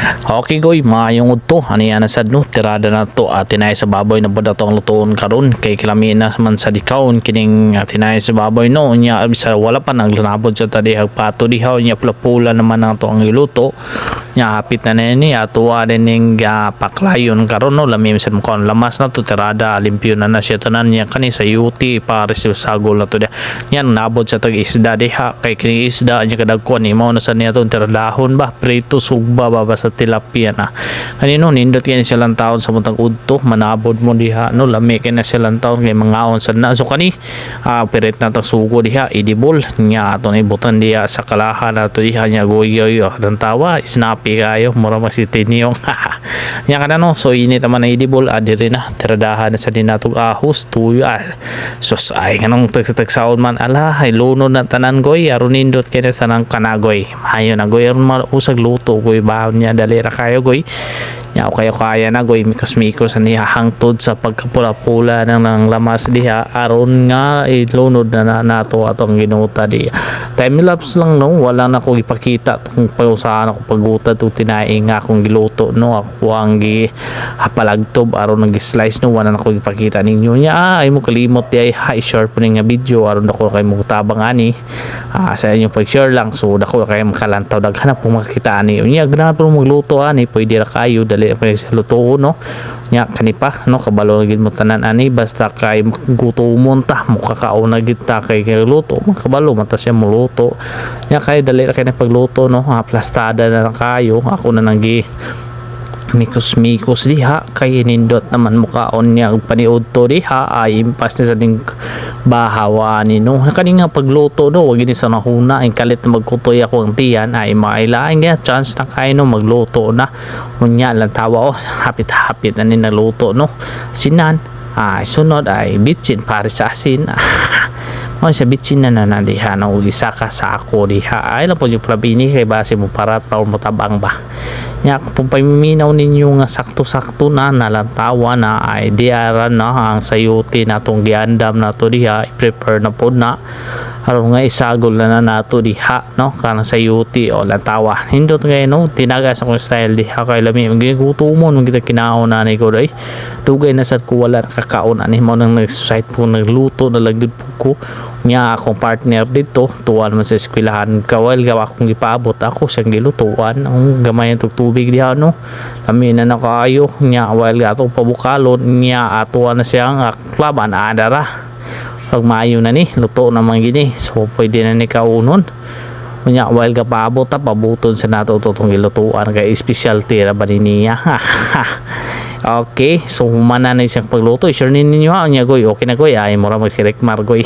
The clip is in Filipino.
Okay goy, maayong udto ani ana sad no tirada na to tinay sa baboy na bada tong lutuon karon kay kilami na man sa dikawon kining tinay sa baboy no nya bisa wala pa naglanabod sa tadi pato diha nya pula naman ang to ang iluto nya hapit na ni atuwa din ning paklayon karon no lami sa kon lamas na to tirada limpyo na siya tanan nya kani sa yuti para sa sagol na to dia nya nabod sa tag isda diha kay kining isda nya kadagkon ni mao na sa niya to tiradahon ba prito sugba ba sa tilapia na kanino nindot kay silang taon sa muntang udto manabod mo diha no lami kay na silang taon kay mangaon sa na so kani pirit na tang sugo diha idibol nya ato ni butan diha sa kalahan ato diha nya goyoy dan tawa snappy kayo mura masitiniyong nya kana no so init man na idibol adiri na tiradahan na sa dinatog ahos tuyo sos ay kanong tagsaon man ala hay lunod na tanan goy aron nindot kay na sa nang kanagoy mayo na goy aron usag luto goy bahon nya dali ra kayo goy nya kayo kaya na goy mikos-mikos ani hangtod sa pagkapula-pula ng lamas diha aron nga ilunod na nato atong ginuta di time lapse lang no wala na ko ipakita kung pausahan ako paguta to tinai nga akong giluto no ako ang palagtob aron nag-slice no wala na ko ipakita ninyo nya ay mo kalimot di ay share po nga video aron ako kay mo tabang ani sa inyo pag-share lang so dako kay makalantaw daghan po makita ani nya ganahan po magluto ani pwede ra kayo dali pa sa luto no nya kanipa no kabalo gid mo tanan ani basta kay gutomon ta mo kakao na gid ta kay luto makabalo mata siya mo luto nya kay dali ra kay na pagluto no plastada na kayo ako na nang mikos diha kay nindot naman mukaon niya paniud to diha ay impas na sa ding bahawa ni no kani nga pagluto no wag ni sa nahuna ay kalit na magkutoy ako ang tiyan ay mailaing niya chance na kay no magluto na unya lang tawa hapit na ni naluto no sinan ay sunod ay bitchin para sa asin mo sa bitchin na diha no isa ka sa ako diha ay lang po yung prabini kay base mo para taon mo tabang ba nya kung paminaw ninyo nga sakto-sakto na nalantawa na ay diaran na ang sayuti natong giandam nato diha i-prepare na po na aron nga isagol na nato diha no kanang sayuti o lantawa hindot ngay no tinagas akong style diha kay lami magigutumon magita kinaon na ni ko day dugay na sad ko wala kakaon ani mo nang nag-site po nagluto na lagid po ko nya akong partner dito tuwan man sa eskwelahan kawal gawa akong gipaabot ako siyang gilutuan ang gamay ng tubig diha no lami na nakaayo nya while atong pabukalon nya atuwa na siyang klaban adara pag maayo na ni luto naman gini so pwede na ni kaunon unya while ka paabot pabuton sa nato tutong gilutuan kay specialty ra ba niya okay so humana na siyang pagluto i-share ninyo unya goy okay na goy ay mura magsirekmar goy